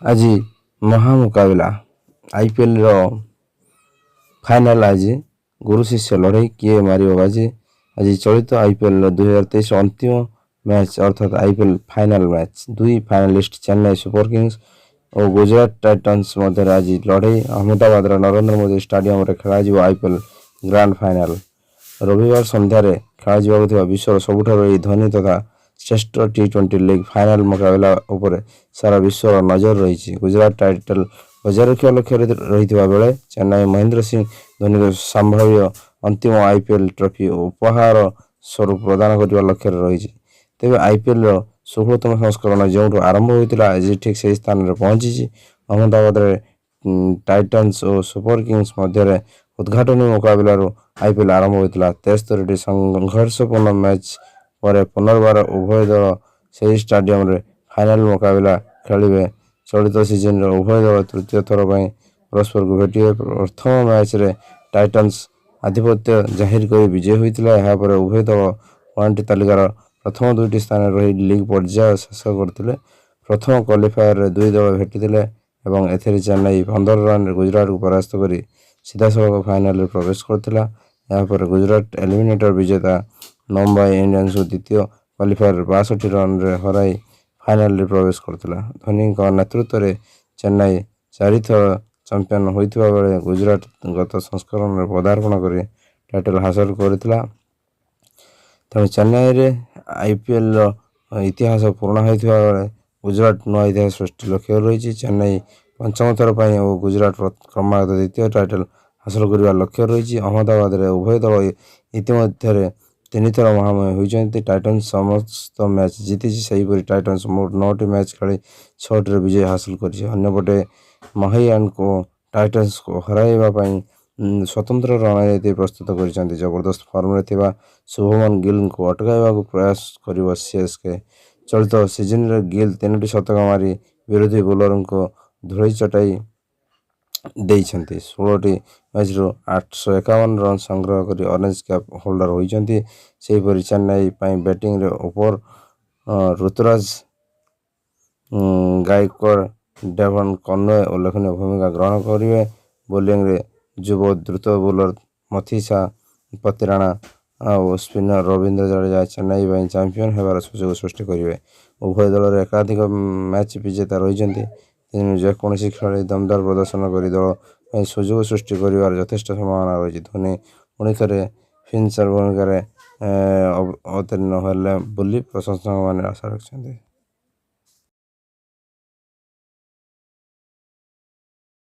आज महामुकाबला आईपीएल रो फाइनल आज गुरु शिष्य लड़ाई किए मारियो बाजी। आज चलित आईपीएल 2023 अंतिम मैच अर्थात आईपीएल फाइनल मैच दुई फाइनालिस्ट चेन्नई सुपर किंग्स और गुजरात टाइटन्स मध्य आज लड़ाई अहमदाबाद नरेंद्र मोदी स्टेडियम रे खेला आईपीएल ग्रांड फाइनल रविवार संध्यारे खेला विश्वर सबुठार धनी तथा श्रेष्ठ टी20 लीग फाइनल मुकाबला उपर सारा विश्व नजर रही। गुजरात टाइटल बजार रखा लक्ष्य रही बेले चेन्नई महेंद्र सिंह धोनी संभाव्य अंतिम आईपीएल ट्रॉफी उपहार स्वरूप प्रदान करने लक्ष्य रही। तेज आईपीएल 16तम संस्करण जो आरंभ होता आज ठीक से स्थान में पहुंची। अहमदाबाद टाइटन्स और सुपर किंग्स मध्य उद्घाटनी मुकाबला आईपीएल आरंभ होता 73 संघर्षपूर्ण मैच पर पुनर्बार उभय दल से स्टेडियम रे फाइनल मुकाबला खेलिबे। चलित सीजन रे उभय दल तृतीय थर पर परस्पर को भेटिए। प्रथम मैच रे टाइटन्स आधिपत्य जाहिर कर विजय होता है। उभय दल पॉइंट तालिकार प्रथम दुईटी स्थान रही लीग पर्याय शेष करते। प्रथम क्वालिफायर रे दुई दल भेटिले एवं एथेरे चेन्नई 15 रन गुजरात को परास्त कर सीधा सड़क फाइनल प्रवेश करथिला। यापर गुजरात एलिमिनेटर विजेता मुंबई इंडियंस को द्वितीय क्वालिफायर 62 रन रे हराई फाइनल प्रवेश करथिला। धोनी नेतृत्व में चेन्नई 4 थर चैंपियन होइथिबा बेले गुजरात गत संस्करण में पदार्पण कर टाइटल हासिल करथिला। तेणु चेन्नई रे आईपीएल इतिहास पूर्ण होइथिबा बेले गुजरात नया इतिहास सृष्टि लक्ष्य रही। चेन्नई पंचम थर पर और गुजरात क्रमागत द्वितीय टाइटल हासिल करने लक्ष्य रही। अहमदाबाद रे उभय दल इतिमध्य 3 थर महामय होती। टाइटन्स समस्त मैच जीति सेहीपरि टाइटन्स मोट 9टी मैच खेली 6टी विजय हासिल कर। अन्यपटे महायान को टाइटन्स को हराइवाई स्वतंत्र रणनीति प्रस्तुत कर जबरदस्त फॉर्म रे शुभमन गिल को अटकाइवा प्रयास कर सीएसके। चलित सीजन रे गिल 3टी शतक मारी विरोधी बोलर को धूल चटाई देइछन्ति। 16टी मैच 851 रन संग्रह कर ऑरेंज कैप होल्डर होइछन्ति। सेहीपरि चेन्नई बैटिंग रे ऊपर ऋतुराज गायकवाड़ डेवन कन्वे उल्लेखनीय भूमिका ग्रहण करेंगे। बोलिंग रे युव द्रुत बोलर मथीसा पतिराणा और स्पिनर रविंद्र जडेजा चेन्नई चैंपियन होबार सुजोग सृष्टि करेंगे। उभय दल एकाधिक मैच विजेता रही। जेकोसी खेल दमदार प्रदर्शन कर दल सुजोग सृष्टि कर यथेष्ट संभावना रही। धोनी पुणी थे फिनिशर भूमिका अवतीर्ण होले बोली प्रशंसक मैंने आशा रखते।